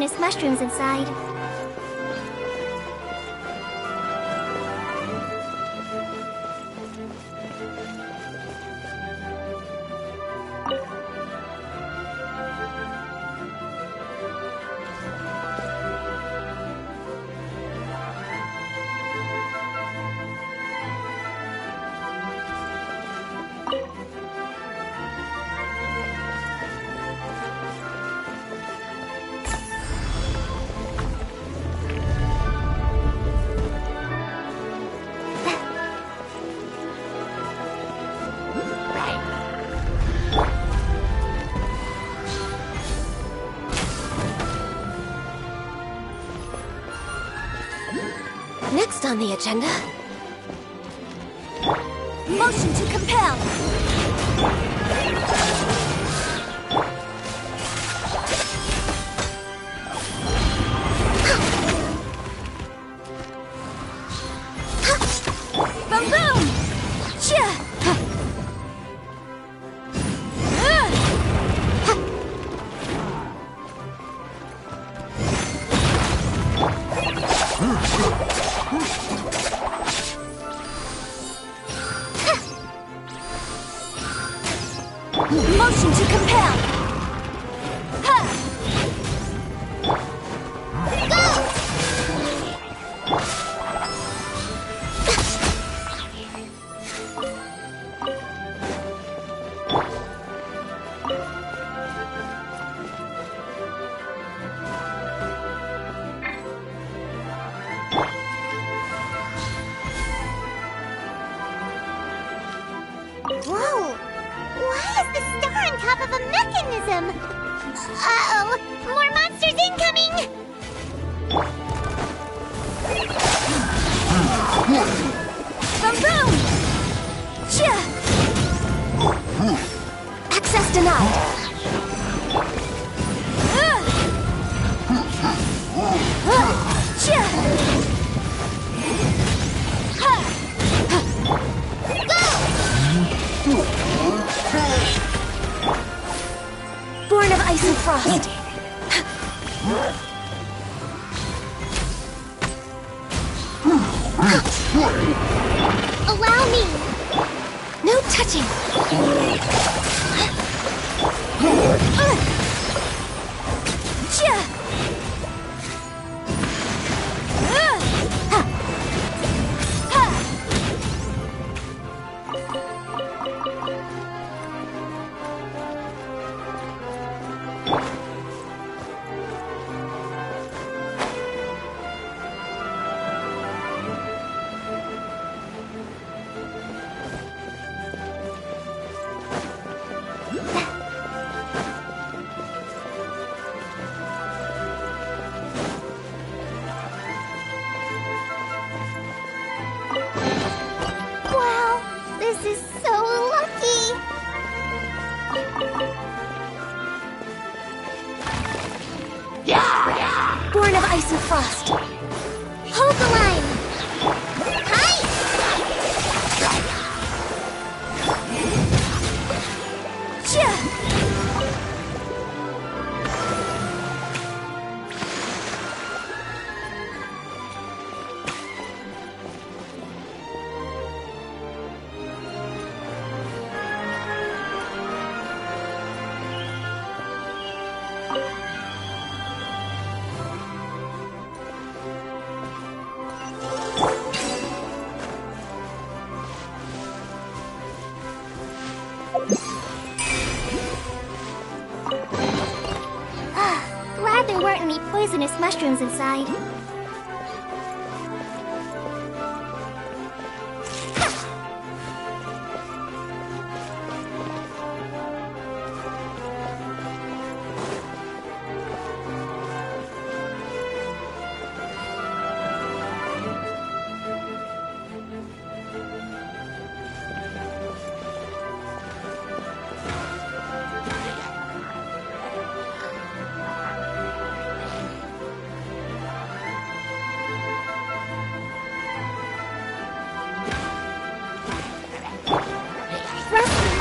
poisonous mushrooms inside. Next on the agenda... Motion to compel! Boom boom! Chia! Motion to compel! Ha! Whoa! Why is the star on top of a mechanism? Uh-oh! More monsters incoming! Boom boom! Chia! Access denied. Chia! Born of ice and frost. Allow me! No touching. Chia! Wow! This is so lucky! Born of ice and frost. Hold the line! Hi! Chia! Glad there weren't any poisonous mushrooms inside.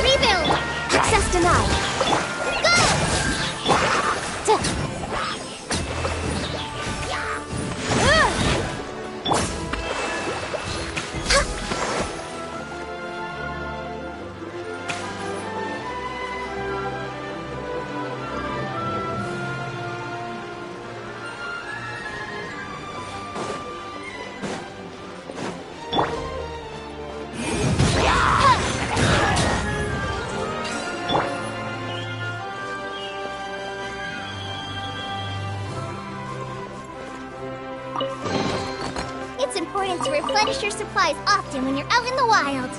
Rebuild! Access denied. Go! replenish your supplies often when you're out in the wild.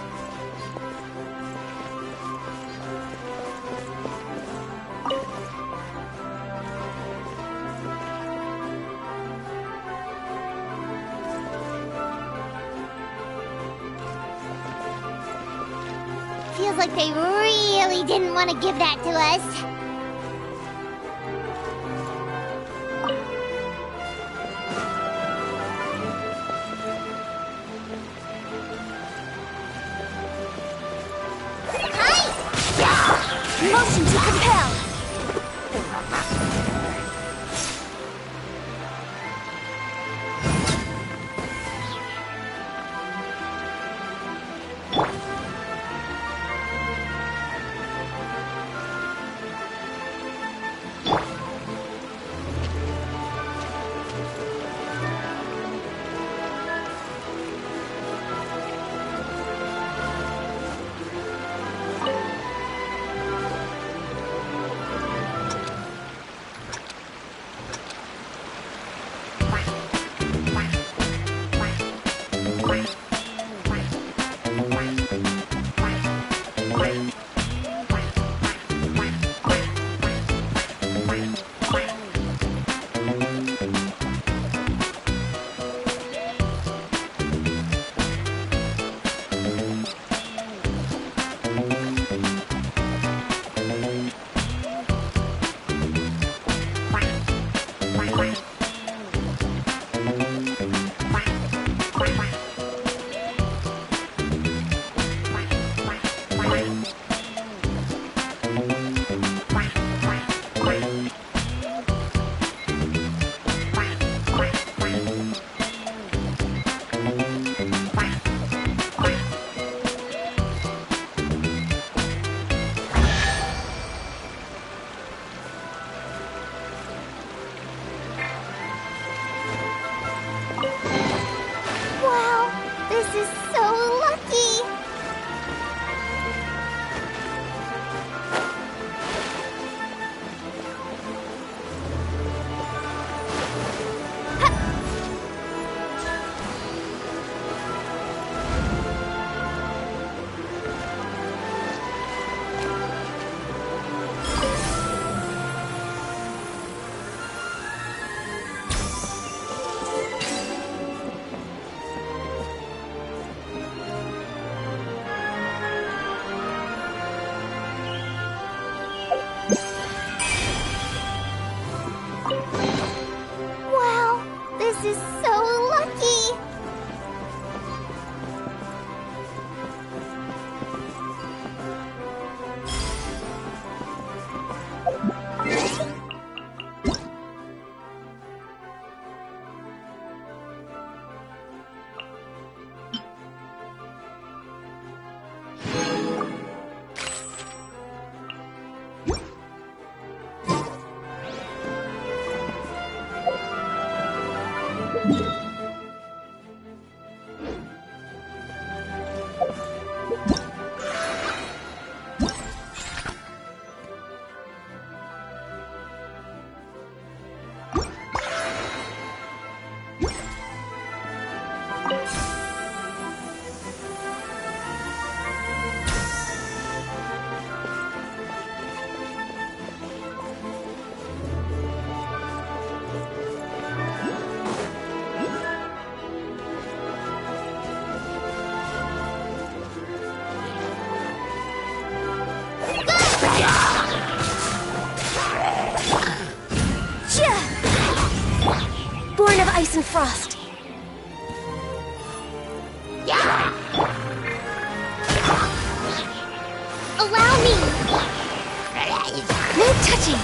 Feels like they really didn't want to give that to us. Motion to compel! This is so lucky! Born of ice and frost. Allow me! No touching!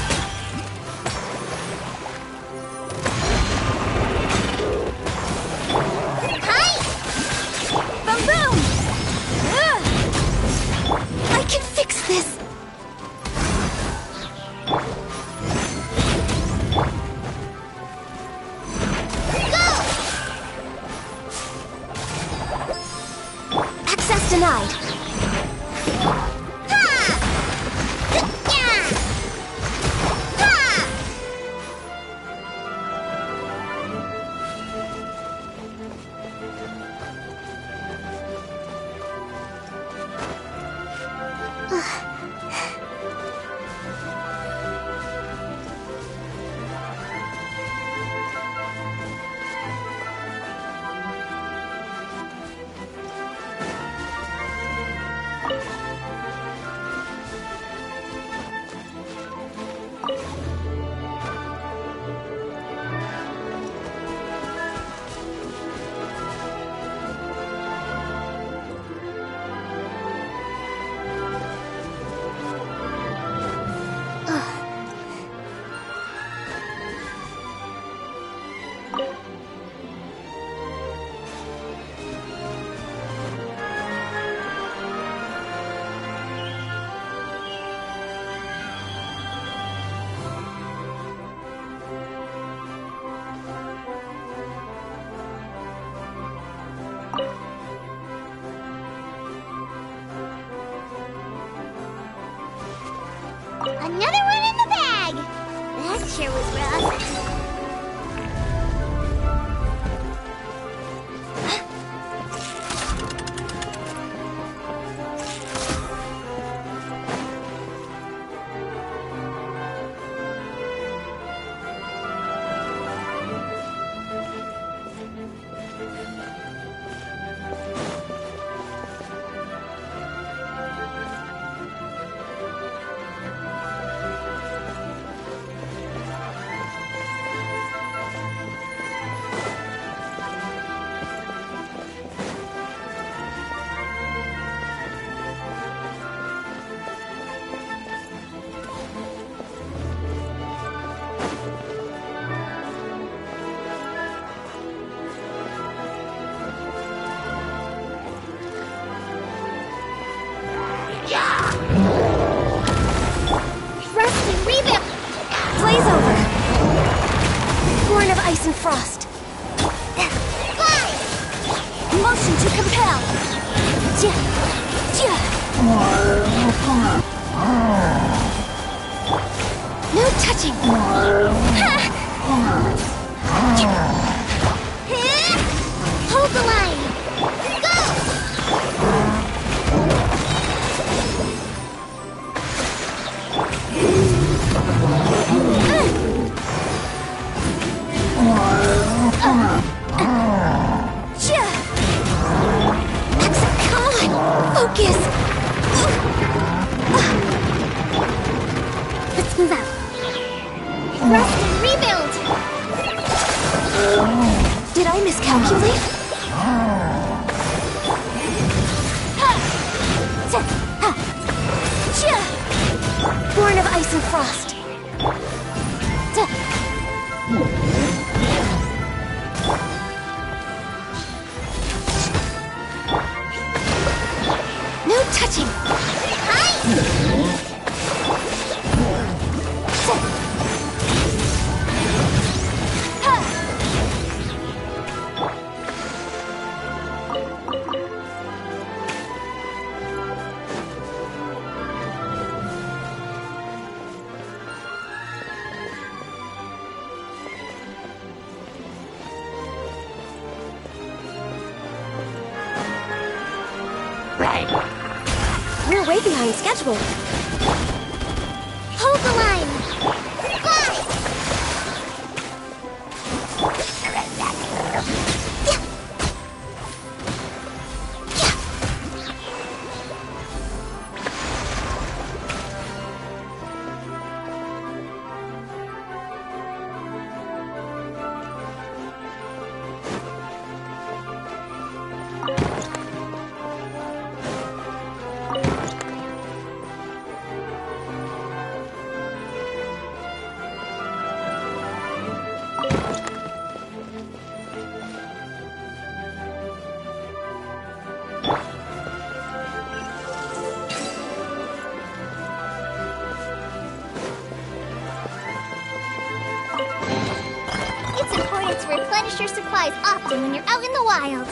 Hi! Boom boom! I can fix this! Access denied. Another one in the bag! That sure was rough. Ice and frost. Fly! Motion to compel. No touching. Hold the line. Go! Come on, focus. Let's move out. Rest and rebuild. Did I miscalculate? Born of ice and frost. No touching. We're way behind schedule. Hold the line. Fly! It's important to replenish your supplies often when you're out in the wild.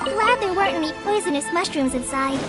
Glad there weren't any poisonous mushrooms inside.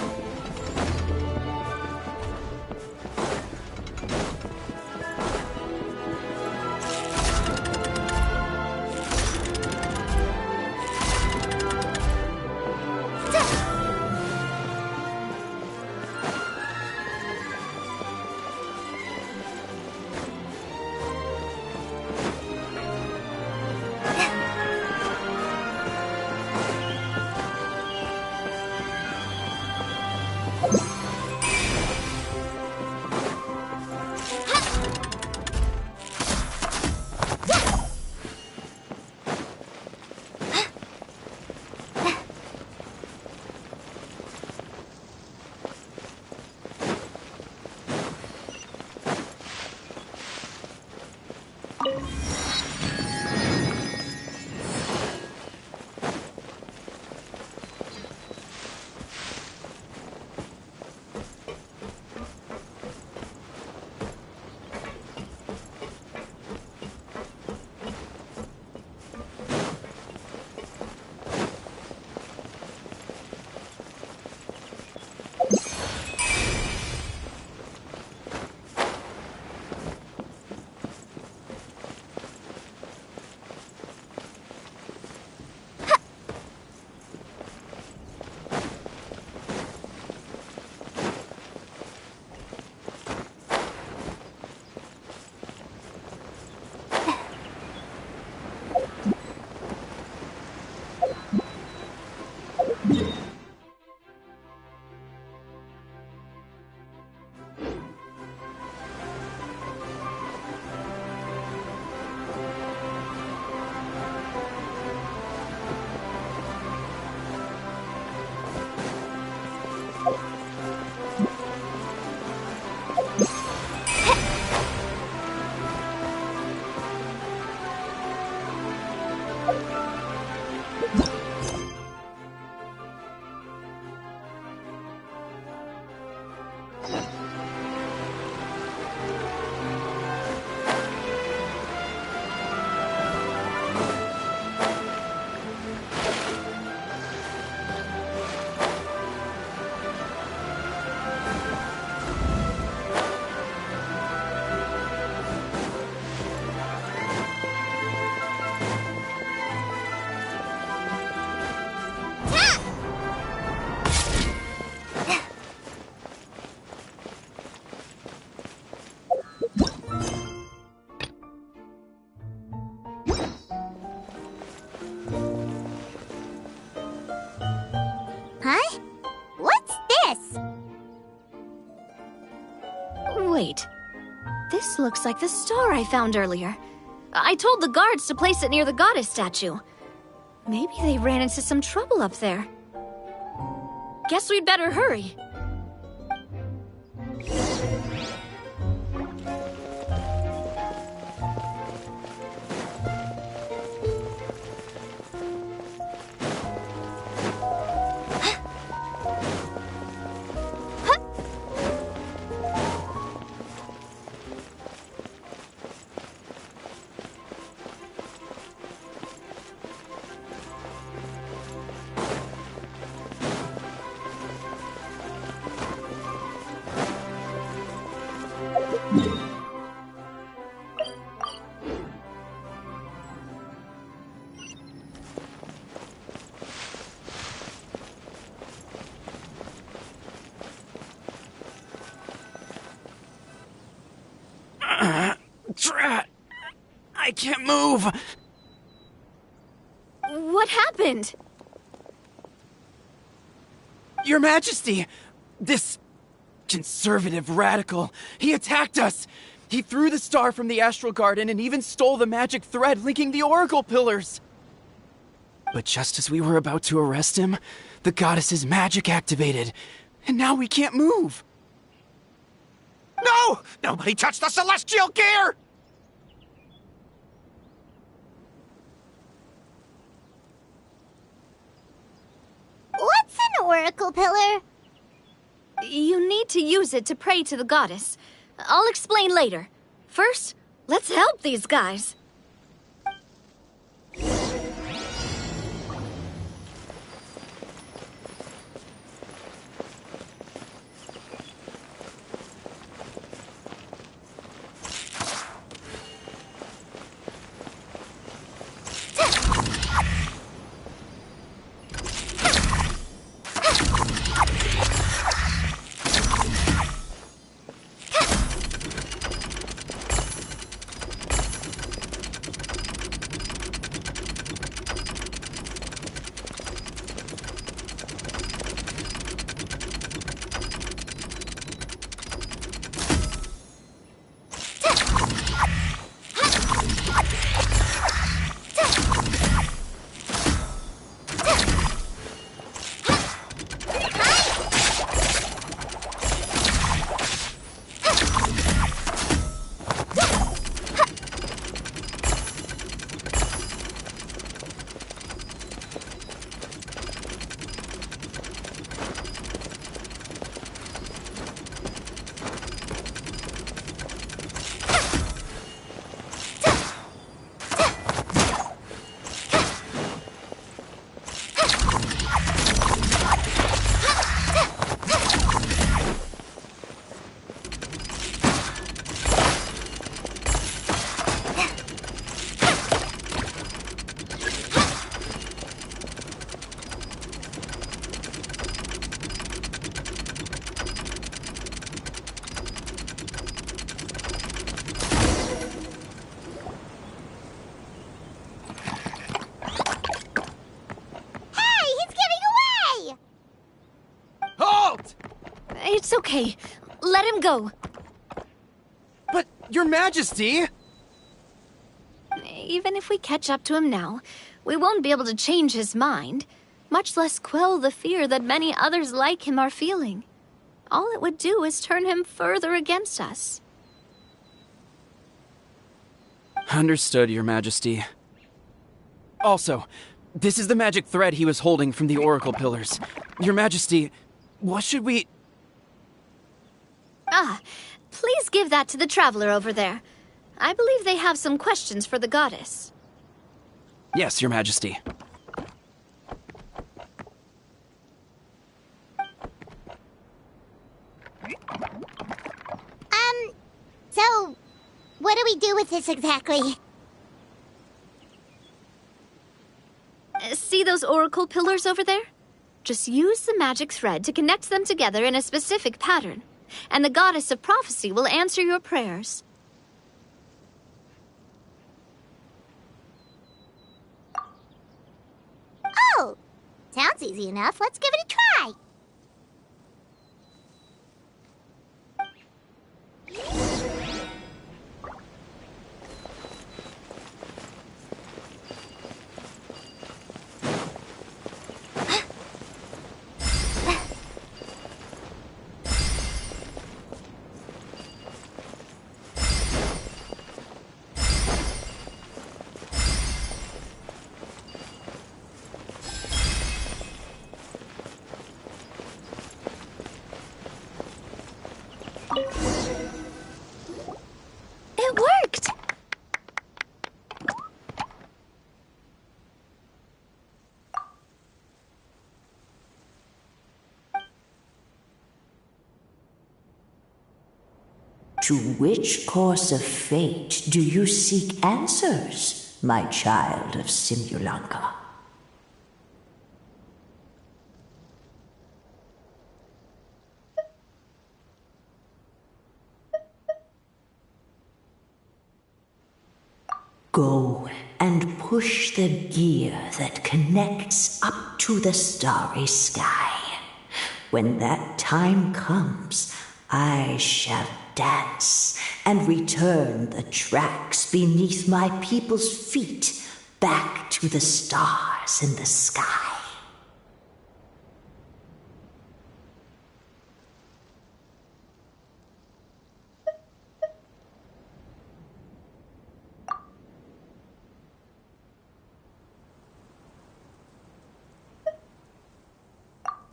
Huh? What's this? Wait. This looks like the star I found earlier. I told the guards to place it near the goddess statue. Maybe they ran into some trouble up there. Guess we'd better hurry. can't move! What happened? Your Majesty! This conservative radical, he attacked us! He threw the star from the Astral Garden and even stole the magic thread linking the Oracle Pillars! But just as we were about to arrest him, the goddess's magic activated, and now we can't move! No! Nobody touched the celestial gear! What's an oracle pillar? You need to use it to pray to the goddess. I'll explain later. First, let's help these guys. It's okay. Let him go. But, Your Majesty! Even if we catch up to him now, we won't be able to change his mind, much less quell the fear that many others like him are feeling. All it would do is turn him further against us. Understood, Your Majesty. Also, this is the magic thread he was holding from the Oracle Pillars. Your Majesty, what should we... Please give that to the traveler over there. I believe they have some questions for the goddess. Yes, Your Majesty. So, what do we do with this exactly? See those oracle pillars over there? Just use the magic thread to connect them together in a specific pattern, and the goddess of prophecy will answer your prayers. Oh, sounds easy enough. Let's give it a try. It worked! To which course of fate do you seek answers, my child of Simulanka? Go and push the gear that connects up to the starry sky. When that time comes, I shall dance and return the tracks beneath my people's feet back to the stars in the sky.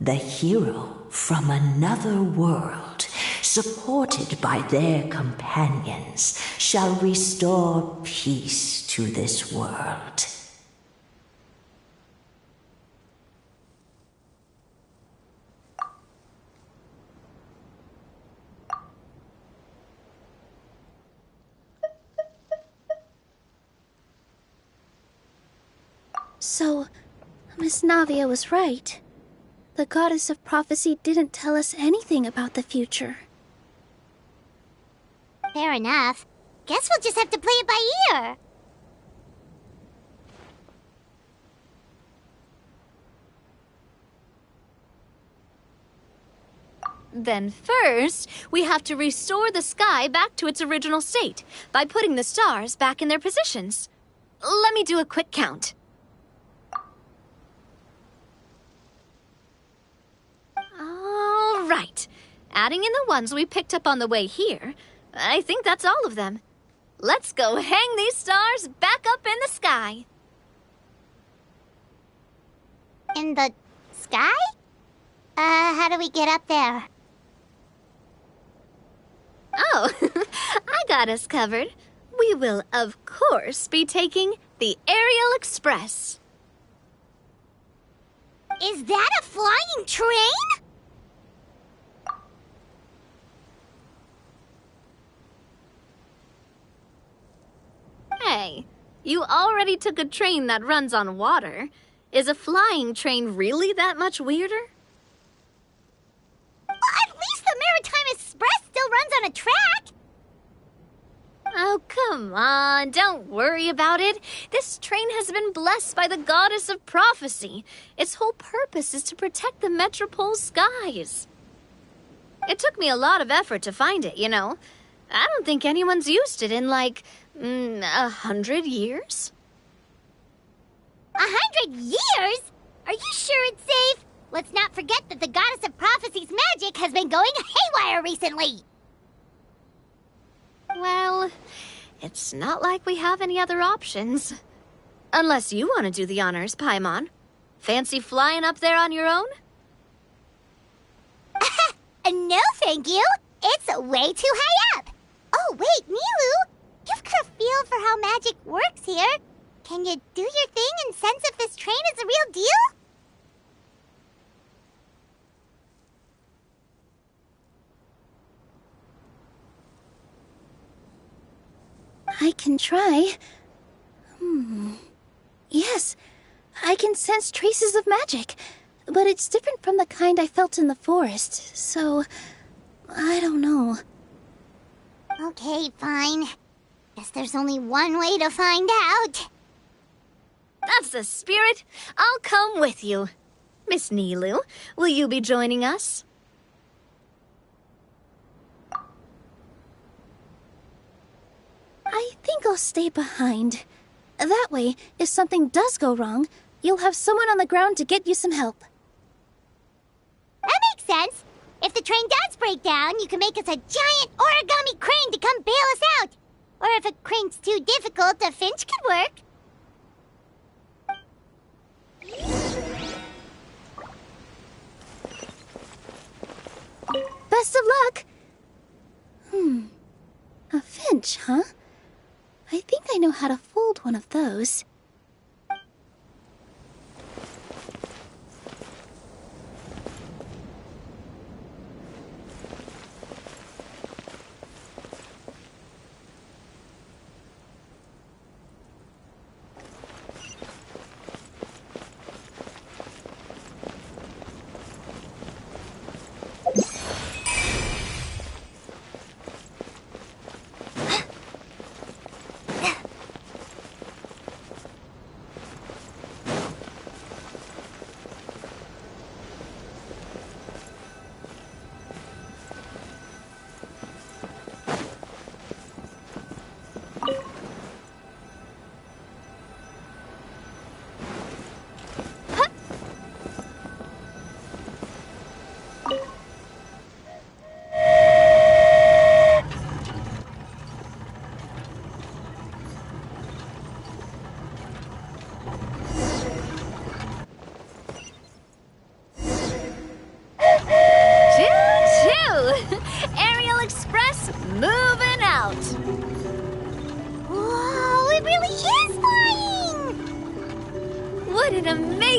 The hero from another world, supported by their companions, shall restore peace to this world. So, Miss Navia was right. The goddess of prophecy didn't tell us anything about the future. Fair enough. Guess we'll just have to play it by ear. Then first, we have to restore the sky back to its original state by putting the stars back in their positions. Let me do a quick count. All right. Adding in the ones we picked up on the way here, I think that's all of them. Let's go hang these stars back up in the sky. In the sky? How do we get up there? Oh, I got us covered. We will, of course, be taking the Aerial Express. Is that a flying train? Hey, you already took a train that runs on water. Is a flying train really that much weirder? Well, at least the Maritime Express still runs on a track. Oh, come on, don't worry about it. This train has been blessed by the goddess of prophecy. Its whole purpose is to protect the Metropole skies. It took me a lot of effort to find it, you know. I don't think anyone's used it in, like, 100 years? 100 years? Are you sure it's safe? Let's not forget that the goddess of prophecy's magic has been going haywire recently. Well, it's not like we have any other options. Unless you want to do the honors, Paimon. Fancy flying up there on your own? No, thank you. It's way too high up. Oh, wait, Nilu. You've got a feel for how magic works here. Can you do your thing and sense if this train is the real deal? I can try. Yes, I can sense traces of magic, but it's different from the kind I felt in the forest, so I don't know. Okay, fine. Guess there's only one way to find out. That's the spirit. I'll come with you. Miss Nilu, will you be joining us? I think I'll stay behind. That way, if something does go wrong, you'll have someone on the ground to get you some help. That makes sense. If the train does break down, you can make us a giant origami crane to come bail us out. Or if a crane's too difficult, a finch could work. Best of luck! A finch, huh? I think I know how to fold one of those.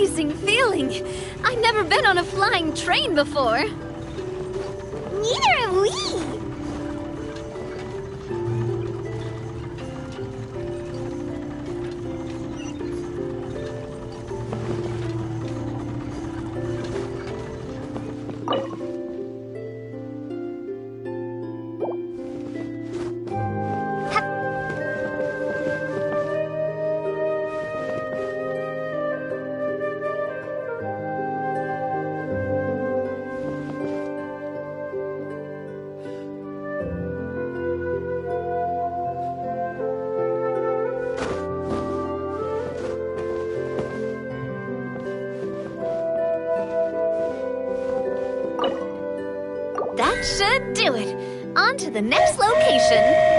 amazing feeling. I've never been on a flying train before. Neither have we! That should do it. On to the next location.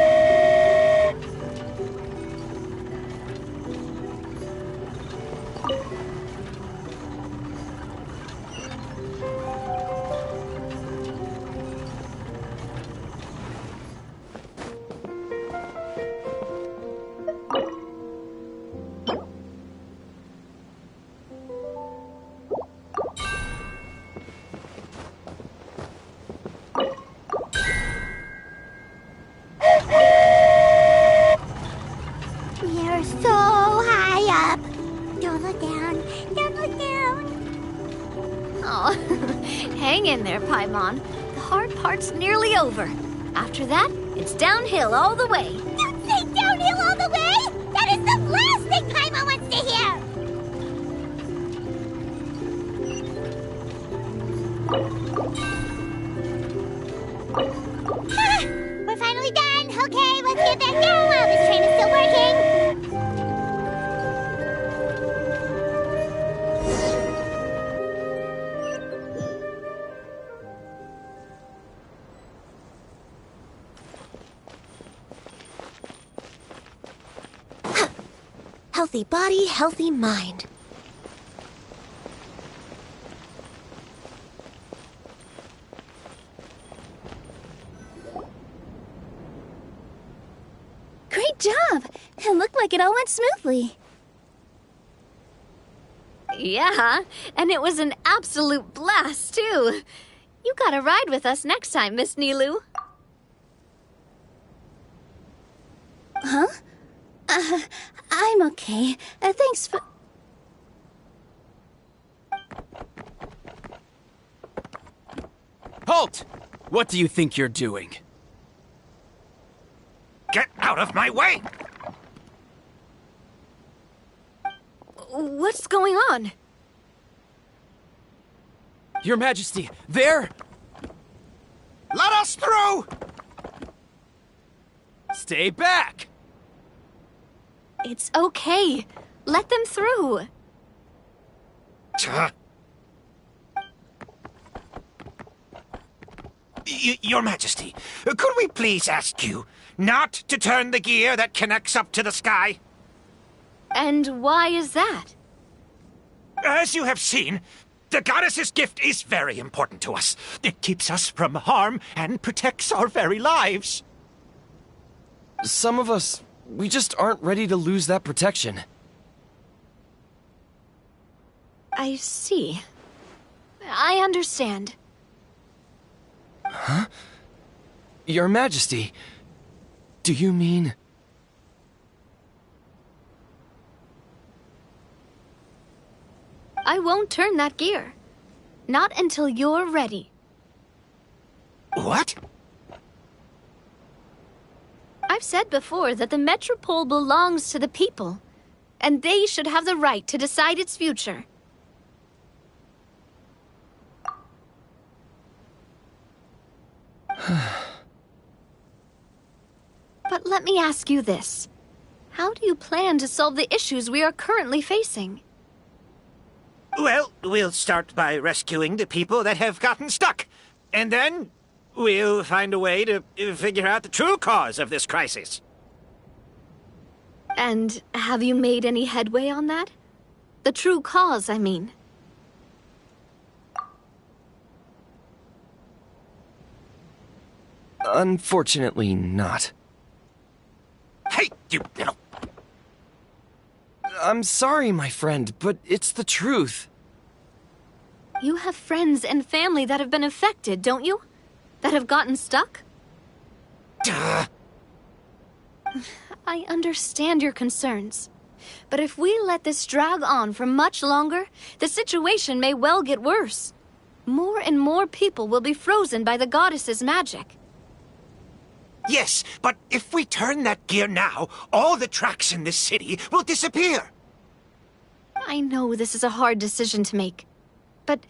We're so high up. Don't look down. Don't look down. Oh, hang in there, Paimon. The hard part's nearly over. After that, it's downhill all the way. Don't say downhill all the way! That is the last thing Paimon wants to hear! We're finally done! Okay, let's get back down while this train is still working! Healthy body, healthy mind. Great job! It looked like it all went smoothly. Yeah, and it was an absolute blast, too. You gotta ride with us next time, Miss Nilu. Huh? I'm okay. Thanks for... Halt! What do you think you're doing? Get out of my way! What's going on? Your Majesty, there! Let us through! Stay back! It's okay. Let them through. Your Majesty, could we please ask you not to turn the gear that connects up to the sky? And why is that? As you have seen, the goddess's gift is very important to us. It keeps us from harm and protects our very lives. Some of us, we just aren't ready to lose that protection. I see. I understand. Huh? Your Majesty, do you mean... I won't turn that gear. Not until you're ready. What? I've said before that the Metropole belongs to the people, and they should have the right to decide its future. But let me ask you this. How do you plan to solve the issues we are currently facing? Well, we'll start by rescuing the people that have gotten stuck. And then we'll find a way to figure out the true cause of this crisis. And have you made any headway on that? The true cause, I mean. Unfortunately not. Hey, you little... I'm sorry, my friend, but it's the truth. You have friends and family that have been affected, don't you? That have gotten stuck? Duh. I understand your concerns. But if we let this drag on for much longer, the situation may well get worse. More and more people will be frozen by the goddess's magic. Yes, but if we turn that gear now, all the tracks in this city will disappear. I know this is a hard decision to make. But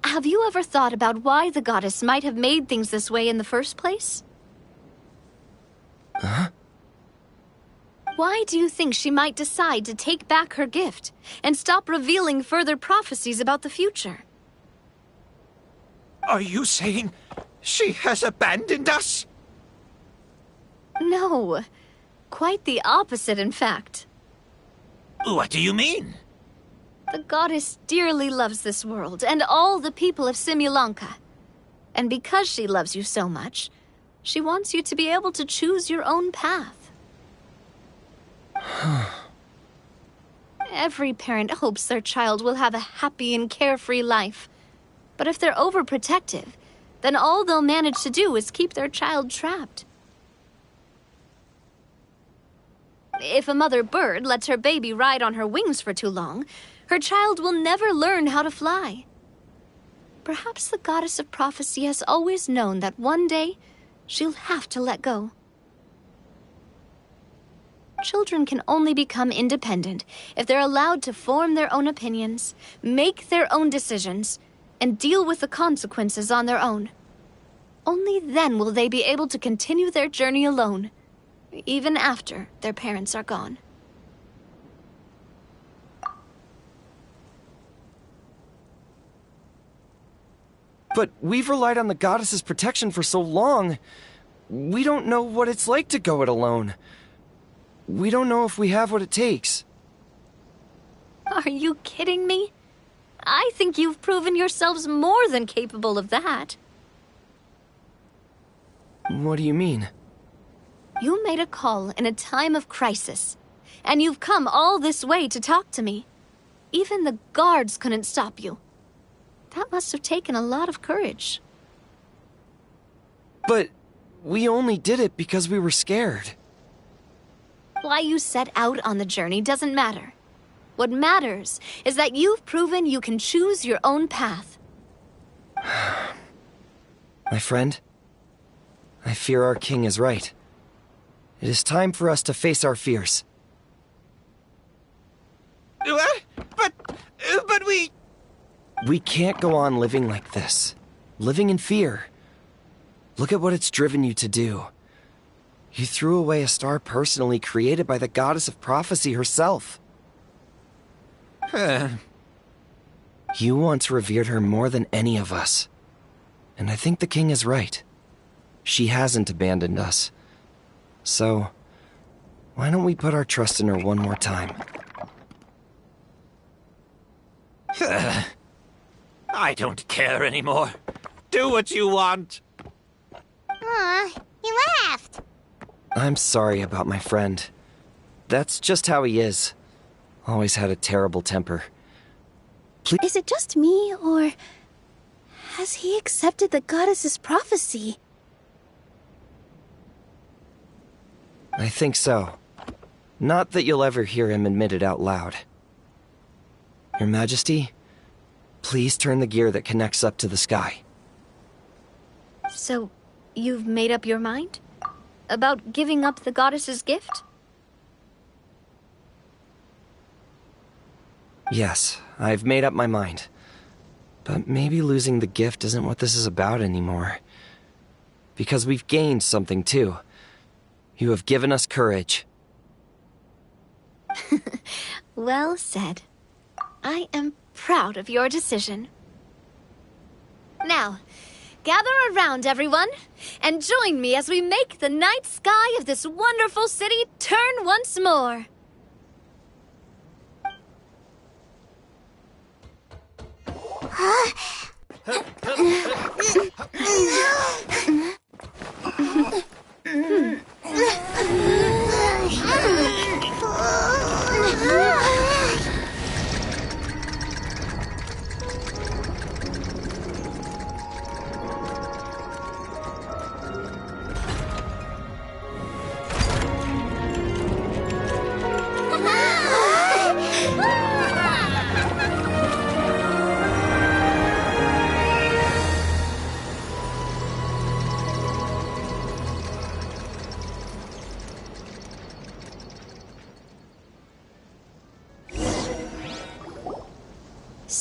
have you ever thought about why the goddess might have made things this way in the first place? Huh? Why do you think she might decide to take back her gift and stop revealing further prophecies about the future? Are you saying she has abandoned us? No. Quite the opposite, in fact. What do you mean? The goddess dearly loves this world and all the people of Simulanka. And because she loves you so much, she wants you to be able to choose your own path. Every parent hopes their child will have a happy and carefree life. But if they're overprotective, then all they'll manage to do is keep their child trapped. If a mother bird lets her baby ride on her wings for too long, her child will never learn how to fly. Perhaps the goddess of prophecy has always known that one day she'll have to let go. Children can only become independent if they're allowed to form their own opinions, make their own decisions, and deal with the consequences on their own. Only then will they be able to continue their journey alone, even after their parents are gone. But we've relied on the goddess's protection for so long. We don't know what it's like to go it alone. We don't know if we have what it takes. Are you kidding me? I think you've proven yourselves more than capable of that. What do you mean? You made a call in a time of crisis, and you've come all this way to talk to me. Even the guards couldn't stop you. That must have taken a lot of courage. But we only did it because we were scared. Why you set out on the journey doesn't matter. What matters is that you've proven you can choose your own path. My friend, I fear our king is right. It is time for us to face our fears. What? But we... We can't go on living like this. Living in fear. Look at what it's driven you to do. You threw away a star personally created by the goddess of prophecy herself. You once revered her more than any of us. And I think the king is right. She hasn't abandoned us. So, why don't we put our trust in her one more time? I don't care anymore. Do what you want. Aw, he laughed. I'm sorry about my friend. That's just how he is. Always had a terrible temper. Is it just me, or has he accepted the goddess's prophecy? I think so. Not that you'll ever hear him admit it out loud. Your Majesty, please turn the gear that connects up to the sky. So, you've made up your mind? About giving up the goddess's gift? Yes, I've made up my mind. But maybe losing the gift isn't what this is about anymore. Because we've gained something too. You have given us courage. Well said. I am proud of your decision. Now, gather around, everyone, and join me as we make the night sky of this wonderful city turn once more.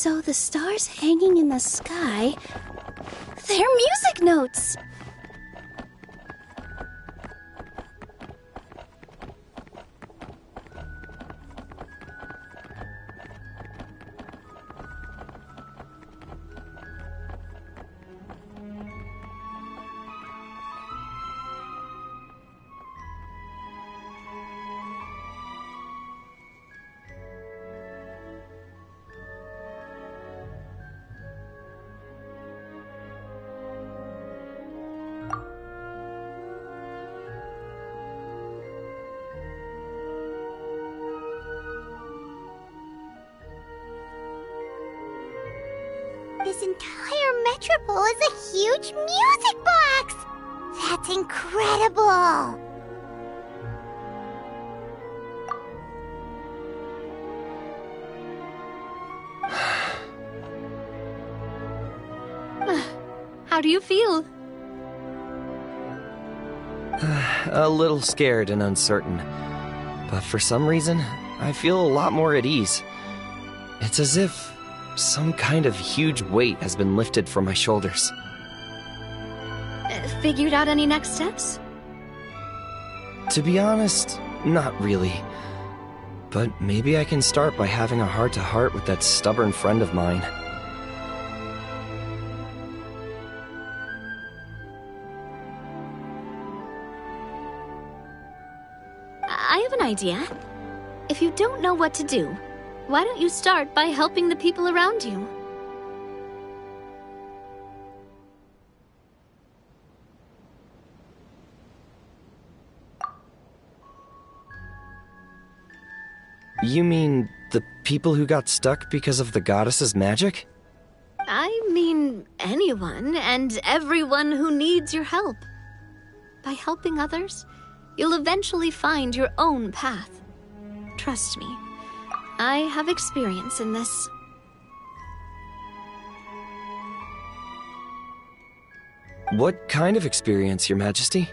So the stars hanging in the sky, they're music notes! This entire metropole is a huge music box! That's incredible! How do you feel? A little scared and uncertain. But for some reason, I feel a lot more at ease. It's as if some kind of huge weight has been lifted from my shoulders. Figured out any next steps? To be honest, not really. But maybe I can start by having a heart-to-heart with that stubborn friend of mine. I have an idea. If you don't know what to do, why don't you start by helping the people around you? You mean the people who got stuck because of the goddess's magic? I mean anyone and everyone who needs your help. By helping others, you'll eventually find your own path. Trust me, I have experience in this. What kind of experience, Your Majesty?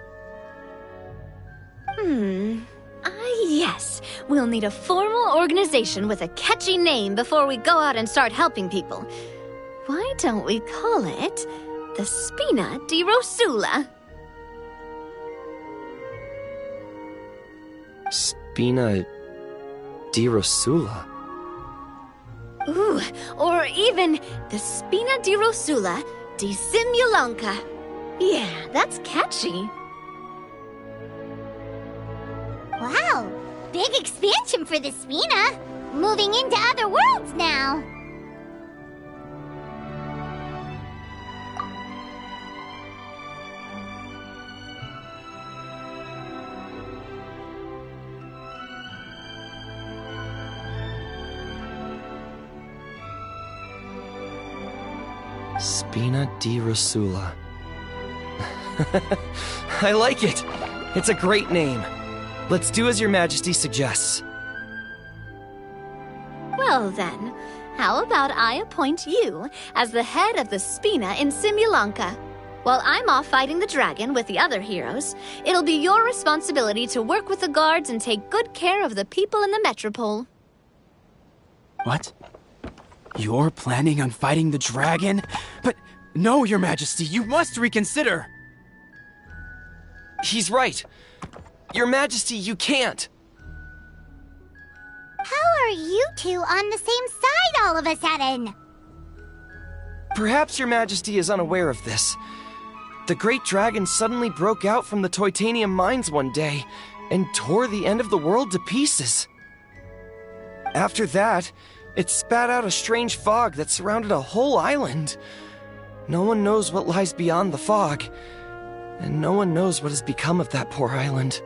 Yes. We'll need a formal organization with a catchy name before we go out and start helping people. Why don't we call it the Spina di Rosula? Spina di Rosula? Ooh, or even the Spina di Rosula di Simulanka. Yeah, that's catchy. Wow, big expansion for the Spina. Moving into other worlds now. Spina di Rosula. I like it! It's a great name. Let's do as Your Majesty suggests. Well then, how about I appoint you as the head of the Spina in Simulanka? While I'm off fighting the dragon with the other heroes, it'll be your responsibility to work with the guards and take good care of the people in the metropole. What? You're planning on fighting the dragon? But no, Your Majesty, you must reconsider! He's right. Your Majesty, you can't. How are you two on the same side all of a sudden? Perhaps Your Majesty is unaware of this. The great dragon suddenly broke out from the Titanium mines one day and tore the end of the world to pieces. After that, it spat out a strange fog that surrounded a whole island. No one knows what lies beyond the fog, and no one knows what has become of that poor island.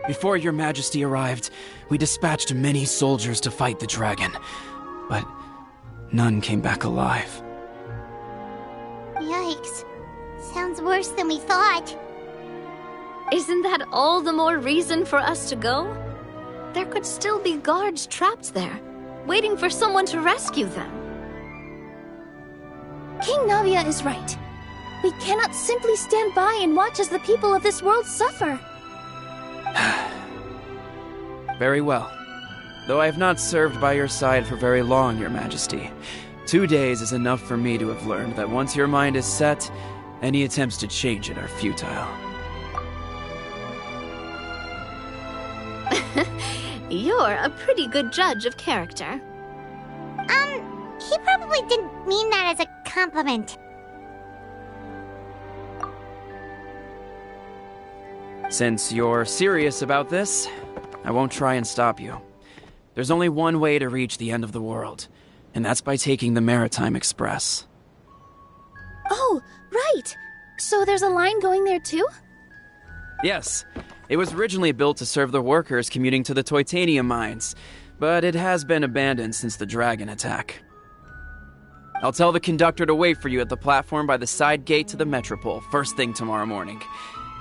Before Your Majesty arrived, we dispatched many soldiers to fight the dragon, but none came back alive. Yikes. Sounds worse than we thought. Isn't that all the more reason for us to go? There could still be guards trapped there, waiting for someone to rescue them. King Navia is right. We cannot simply stand by and watch as the people of this world suffer. Very well. Though I have not served by your side for very long, Your Majesty. 2 days is enough for me to have learned that once your mind is set, any attempts to change it are futile. You're a pretty good judge of character. He probably didn't mean that as a compliment. Since you're serious about this, I won't try and stop you. There's only one way to reach the end of the world, and that's by taking the Maritime Express. Oh, right! So there's a line going there too? Yes, it was originally built to serve the workers commuting to the Titanium mines, but it has been abandoned since the dragon attack. I'll tell the conductor to wait for you at the platform by the side gate to the Metropole first thing tomorrow morning.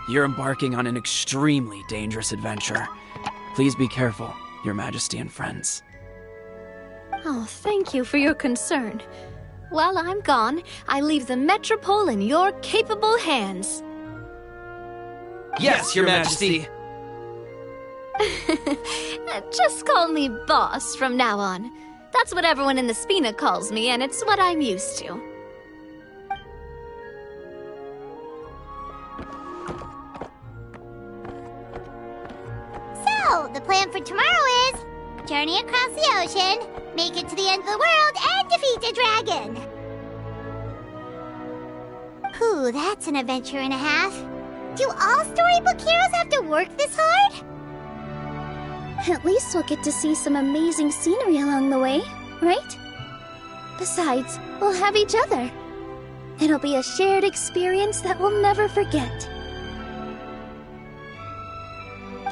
You're embarking on an extremely dangerous adventure. Please be careful, Your Majesty and friends. Oh, thank you for your concern. While I'm gone, I leave the Metropole in your capable hands. Yes, Your Majesty! Just call me boss from now on. That's what everyone in the Spina calls me, and it's what I'm used to. So, the plan for tomorrow is journey across the ocean, make it to the end of the world, and defeat a dragon. Ooh, that's an adventure and a half. Do all storybook heroes have to work this hard? At least we'll get to see some amazing scenery along the way, right? Besides, we'll have each other. It'll be a shared experience that we'll never forget.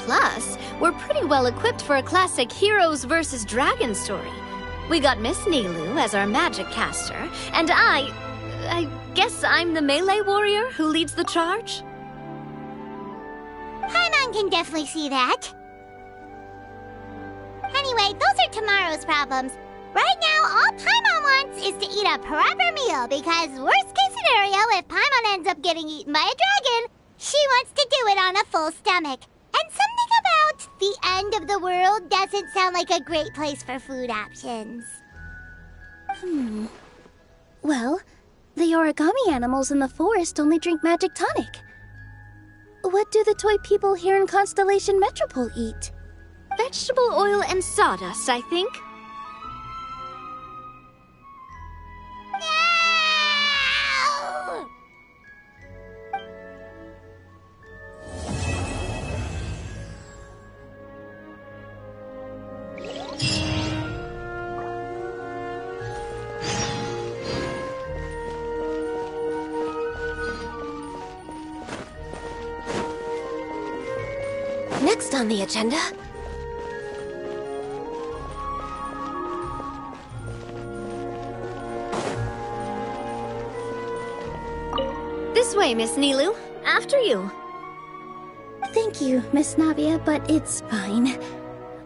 Plus, we're pretty well equipped for a classic heroes versus dragon story. We got Miss Nilu as our magic caster, and I guess I'm the melee warrior who leads the charge? Paimon can definitely see that. Anyway, those are tomorrow's problems. Right now, all Paimon wants is to eat a proper meal, because worst case scenario, if Paimon ends up getting eaten by a dragon, she wants to do it on a full stomach. And something about the end of the world doesn't sound like a great place for food options. Well, the origami animals in the forest only drink magic tonic. What do the toy people here in Constellation Metropole eat? Vegetable oil and sawdust, I think. No! Next on the agenda... This way, Miss Nilu. After you. Thank you, Miss Navia, but it's fine.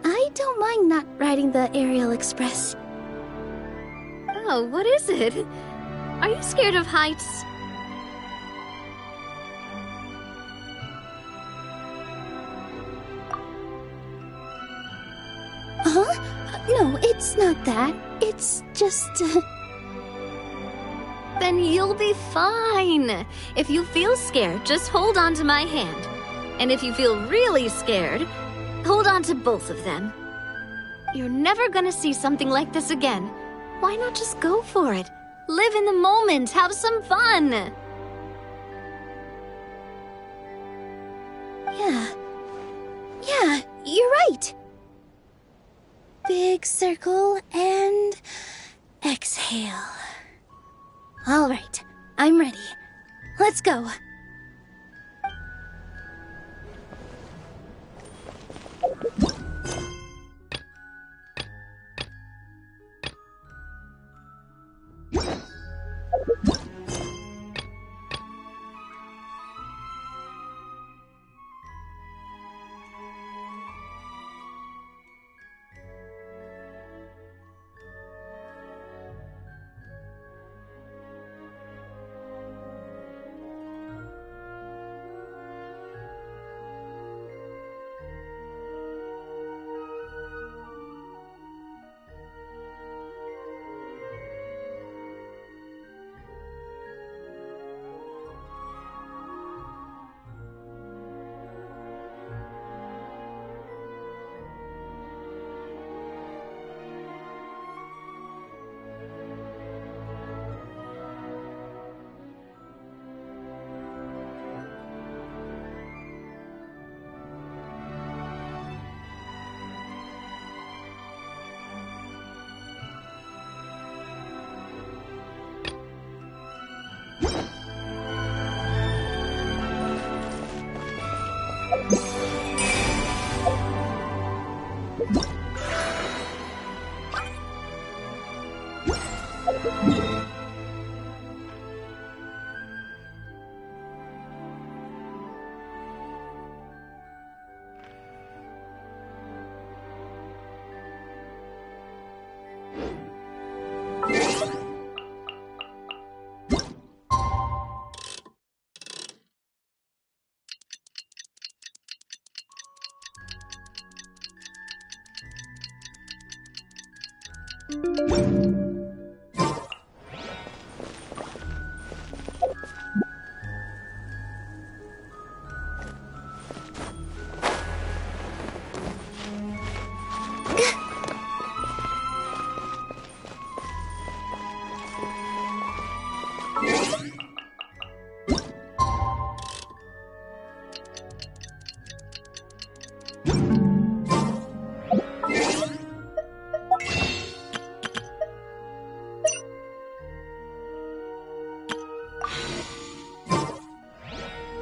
I don't mind not riding the Aerial Express. Oh, what is it? Are you scared of heights? Huh? No, it's not that. It's just... Then you'll be fine. If you feel scared, just hold on to my hand. And if you feel really scared, hold on to both of them. You're never gonna see something like this again. Why not just go for it? Live in the moment, have some fun. Yeah, you're right. Big circle and exhale. All right, I'm ready. Let's go.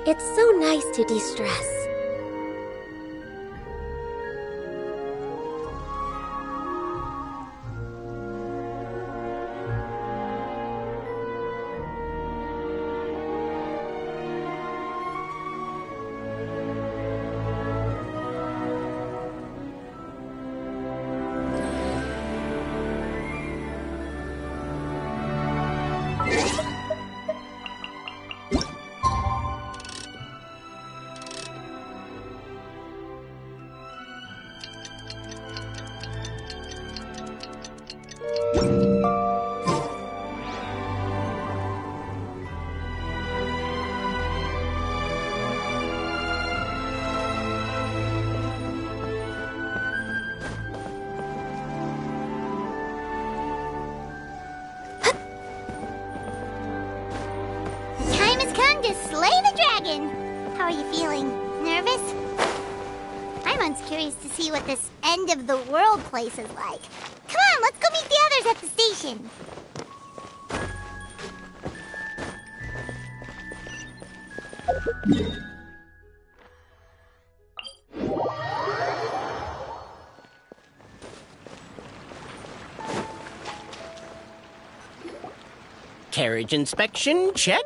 It's so nice to de-stress. How are you feeling? Nervous? I'm curious to see what this end of the world place is like. Come on, let's go meet the others at the station. Carriage inspection, check.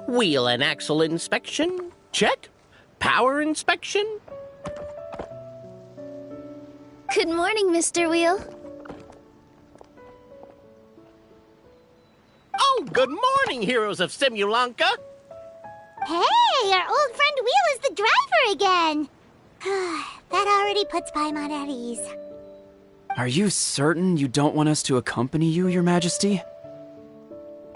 Wheel and axle inspection, check. Power inspection. Good morning, Mr. Wheel. Oh, good morning, heroes of Simulanka. Hey, our old friend Wheel is the driver again. That already puts Paimon at ease. Are you certain you don't want us to accompany you, Your Majesty?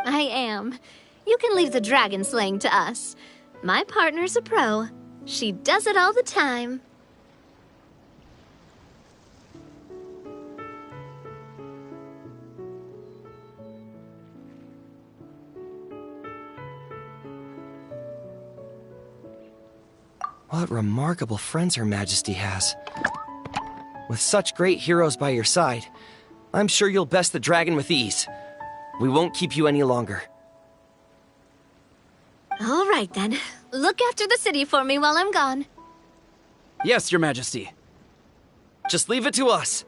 I am. You can leave the dragon slaying to us. My partner's a pro. She does it all the time. What remarkable friends Her Majesty has. With such great heroes by your side, I'm sure you'll best the dragon with ease. We won't keep you any longer. All right, then. Look after the city for me while I'm gone. Yes, Your Majesty. Just leave it to us.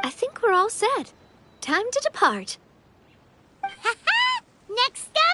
I think we're all set. Time to depart. Next stop!